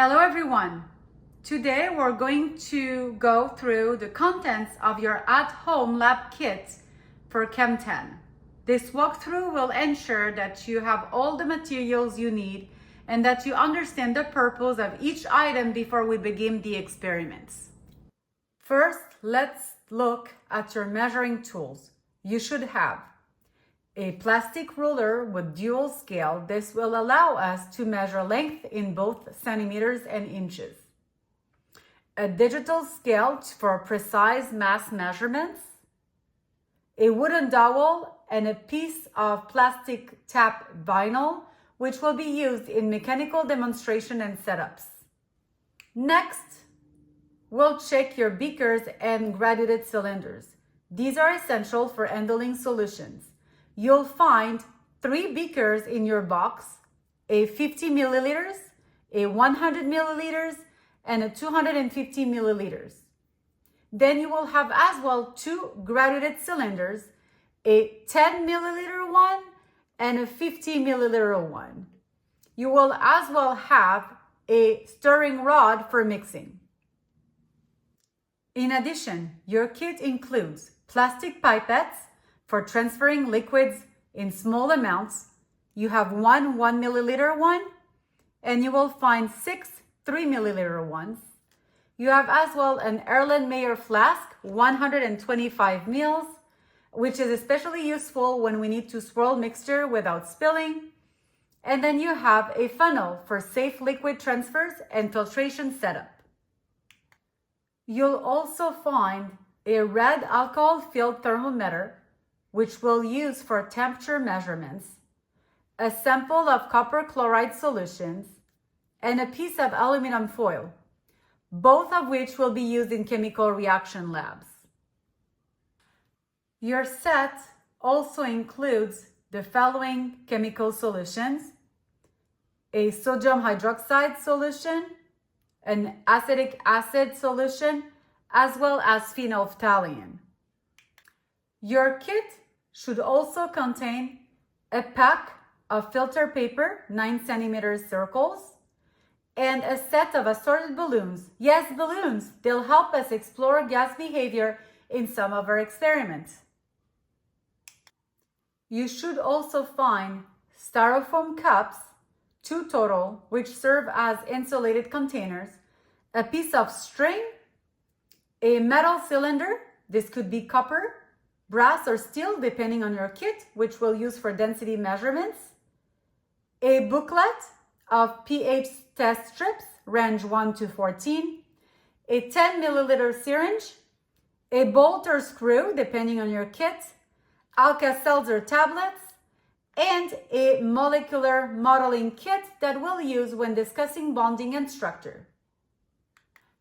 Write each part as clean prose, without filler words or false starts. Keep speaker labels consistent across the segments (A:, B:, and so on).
A: Hello everyone! Today we're going to go through the contents of your at-home lab kit for CHEM10. This walkthrough will ensure that you have all the materials you need and that you understand the purpose of each item before we begin the experiments. First, let's look at your measuring tools. You should have a plastic ruler with dual scale. This will allow us to measure length in both centimeters and inches. A digital scale for precise mass measurements. A wooden dowel and a piece of plastic tap vinyl, which will be used in mechanical demonstration and setups. Next, we'll check your beakers and graduated cylinders. These are essential for handling solutions. You'll find 3 beakers in your box, a 50 milliliters, a 100 milliliters, and a 250 milliliters. Then you will have as well 2 graduated cylinders, a 10 milliliter one and a 50 milliliter one. You will as well have a stirring rod for mixing. In addition, your kit includes plastic pipettes for transferring liquids in small amounts. You have 1 milliliter one, and you will find 6 3 milliliter ones. You have as well an Erlenmeyer flask, 125 mils, which is especially useful when we need to swirl mixture without spilling. And then you have a funnel for safe liquid transfers and filtration setup. You'll also find a red alcohol-filled thermometer, which we'll use for temperature measurements, a sample of copper chloride solutions, and a piece of aluminum foil, both of which will be used in chemical reaction labs. Your set also includes the following chemical solutions: a sodium hydroxide solution, an acetic acid solution, as well as phenolphthalein. Your kit should also contain a pack of filter paper, 9 centimeter circles, and a set of assorted balloons. Yes, balloons. They'll help us explore gas behavior in some of our experiments. You should also find styrofoam cups, 2 total, which serve as insulated containers, a piece of string, a metal cylinder. This could be copper, brass, or steel, depending on your kit, which we'll use for density measurements, a booklet of pH test strips, range 1 to 14, a 10 milliliter syringe, a bolt or screw, depending on your kit, Alka-Seltzer tablets, and a molecular modeling kit that we'll use when discussing bonding and structure.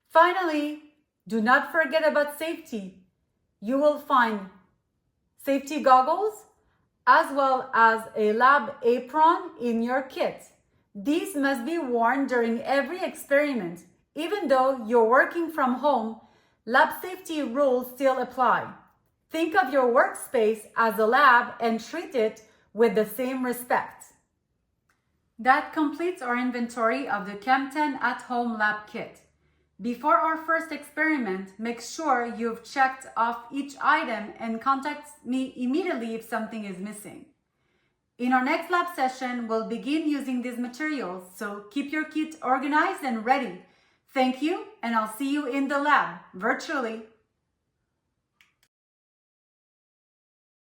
A: Finally, do not forget about safety. You will find safety goggles as well as a lab apron in your kit. These must be worn during every experiment. Even though you're working from home, lab safety rules still apply. Think of your workspace as a lab and treat it with the same respect. That completes our inventory of the CHEM10 at-home lab kit. Before our first experiment, make sure you've checked off each item and contact me immediately if something is missing. In our next lab session, we'll begin using these materials, so keep your kit organized and ready. Thank you, and I'll see you in the lab, virtually.